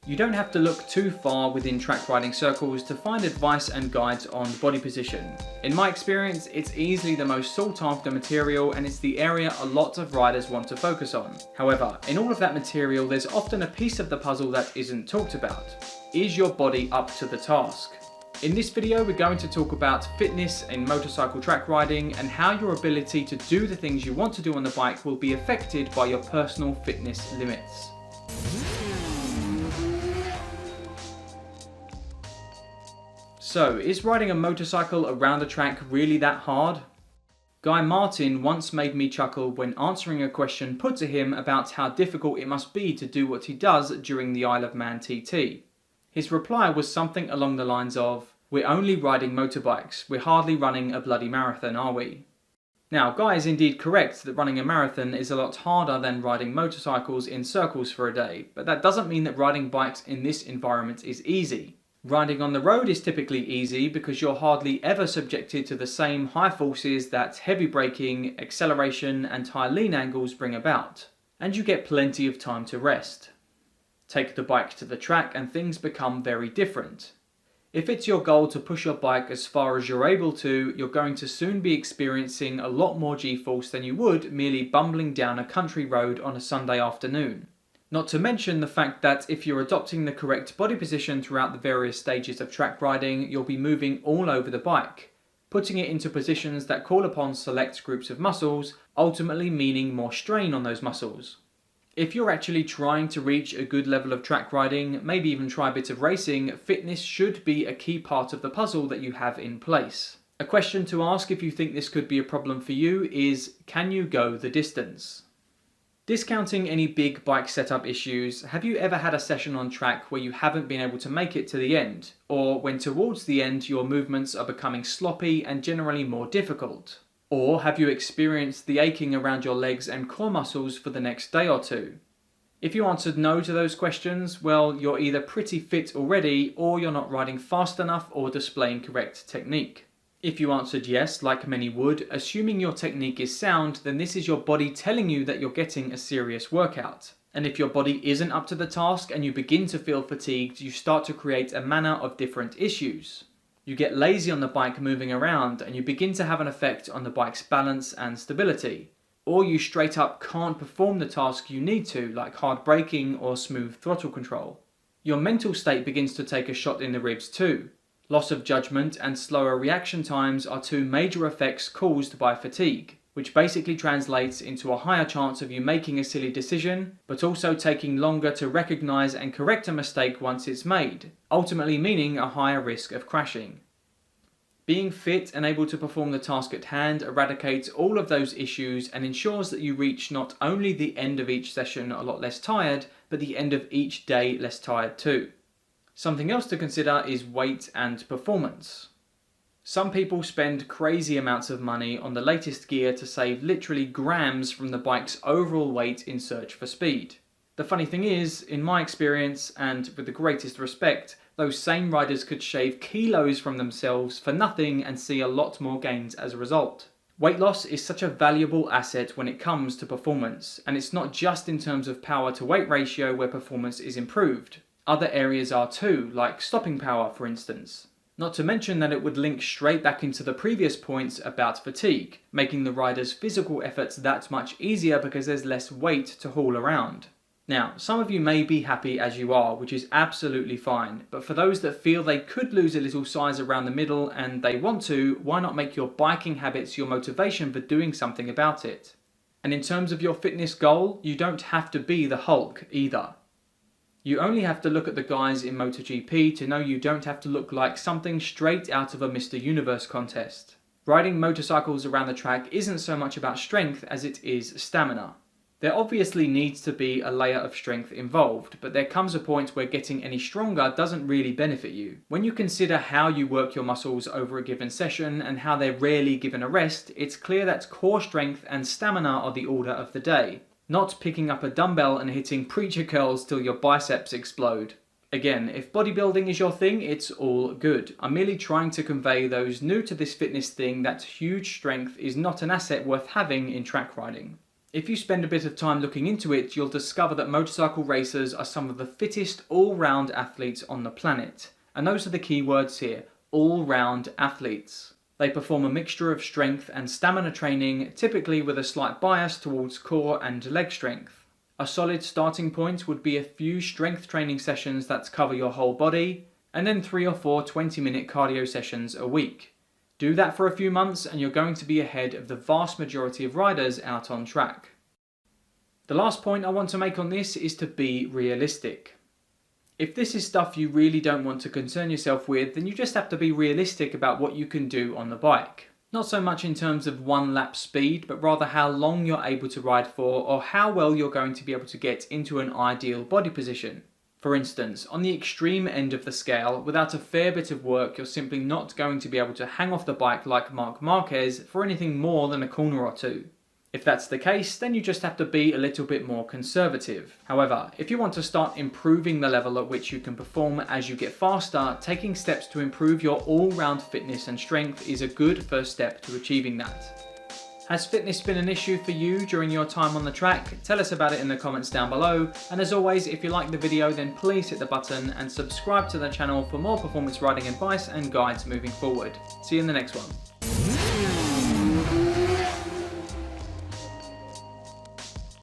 You don't have to look too far within track riding circles to find advice and guides on body position. In my experience, it's easily the most sought after material and it's the area a lot of riders want to focus on. However, in all of that material, there's often a piece of the puzzle that isn't talked about. Is your body up to the task? In this video, we're going to talk about fitness in motorcycle track riding and how your ability to do the things you want to do on the bike will be affected by your personal fitness limits. So, is riding a motorcycle around a track really that hard? Guy Martin once made me chuckle when answering a question put to him about how difficult it must be to do what he does during the Isle of Man TT. His reply was something along the lines of, "We're only riding motorbikes, we're hardly running a bloody marathon, are we?" Now, Guy is indeed correct that running a marathon is a lot harder than riding motorcycles in circles for a day, but that doesn't mean that riding bikes in this environment is easy. Riding on the road is typically easy because you're hardly ever subjected to the same high forces that heavy braking, acceleration and high lean angles bring about, and you get plenty of time to rest. Take the bike to the track and things become very different. If it's your goal to push your bike as far as you're able to, you're going to soon be experiencing a lot more G-force than you would merely bumbling down a country road on a Sunday afternoon. Not to mention the fact that if you're adopting the correct body position throughout the various stages of track riding, you'll be moving all over the bike, putting it into positions that call upon select groups of muscles, ultimately meaning more strain on those muscles. If you're actually trying to reach a good level of track riding, maybe even try a bit of racing, fitness should be a key part of the puzzle that you have in place. A question to ask if you think this could be a problem for you is, can you go the distance? Discounting any big bike setup issues, have you ever had a session on track where you haven't been able to make it to the end, or when towards the end your movements are becoming sloppy and generally more difficult? Or have you experienced the aching around your legs and core muscles for the next day or two? If you answered no to those questions, well, you're either pretty fit already or you're not riding fast enough or displaying correct technique. If you answered yes, like many would, assuming your technique is sound, then this is your body telling you that you're getting a serious workout. And if your body isn't up to the task and you begin to feel fatigued, you start to create a manner of different issues. You get lazy on the bike moving around and you begin to have an effect on the bike's balance and stability. Or you straight up can't perform the task you need to, like hard braking or smooth throttle control. Your mental state begins to take a shot in the ribs too. Loss of judgment and slower reaction times are two major effects caused by fatigue, which basically translates into a higher chance of you making a silly decision, but also taking longer to recognize and correct a mistake once it's made, ultimately meaning a higher risk of crashing. Being fit and able to perform the task at hand eradicates all of those issues and ensures that you reach not only the end of each session a lot less tired, but the end of each day less tired too. Something else to consider is weight and performance. Some people spend crazy amounts of money on the latest gear to save literally grams from the bike's overall weight in search for speed. The funny thing is, in my experience, and with the greatest respect, those same riders could shave kilos from themselves for nothing and see a lot more gains as a result. Weight loss is such a valuable asset when it comes to performance, and it's not just in terms of power to weight ratio where performance is improved. Other areas are too, like stopping power for instance. Not to mention that it would link straight back into the previous points about fatigue, making the rider's physical efforts that much easier because there's less weight to haul around. Now, some of you may be happy as you are, which is absolutely fine, but for those that feel they could lose a little size around the middle and they want to, why not make your biking habits your motivation for doing something about it? And in terms of your fitness goal, you don't have to be the Hulk either. You only have to look at the guys in MotoGP to know you don't have to look like something straight out of a Mr. Universe contest. Riding motorcycles around the track isn't so much about strength as it is stamina. There obviously needs to be a layer of strength involved, but there comes a point where getting any stronger doesn't really benefit you. When you consider how you work your muscles over a given session and how they're rarely given a rest, it's clear that core strength and stamina are the order of the day. Not picking up a dumbbell and hitting preacher curls till your biceps explode. Again, if bodybuilding is your thing, it's all good. I'm merely trying to convey those new to this fitness thing that huge strength is not an asset worth having in track riding. If you spend a bit of time looking into it, you'll discover that motorcycle racers are some of the fittest all-round athletes on the planet. And those are the key words here, all-round athletes. They perform a mixture of strength and stamina training, typically with a slight bias towards core and leg strength. A solid starting point would be a few strength training sessions that cover your whole body, and then 3 or 4 20-minute cardio sessions a week. Do that for a few months and you're going to be ahead of the vast majority of riders out on track. The last point I want to make on this is to be realistic. If this is stuff you really don't want to concern yourself with, then you just have to be realistic about what you can do on the bike. Not so much in terms of 1 lap speed, but rather how long you're able to ride for or how well you're going to be able to get into an ideal body position. For instance, on the extreme end of the scale, without a fair bit of work, you're simply not going to be able to hang off the bike like Marc Marquez for anything more than a corner or two. If that's the case, then you just have to be a little bit more conservative. However, if you want to start improving the level at which you can perform as you get faster, taking steps to improve your all-round fitness and strength is a good first step to achieving that. Has fitness been an issue for you during your time on the track? Tell us about it in the comments down below. And as always, if you like the video, then please hit the button and subscribe to the channel for more performance riding advice and guides moving forward. See you in the next one.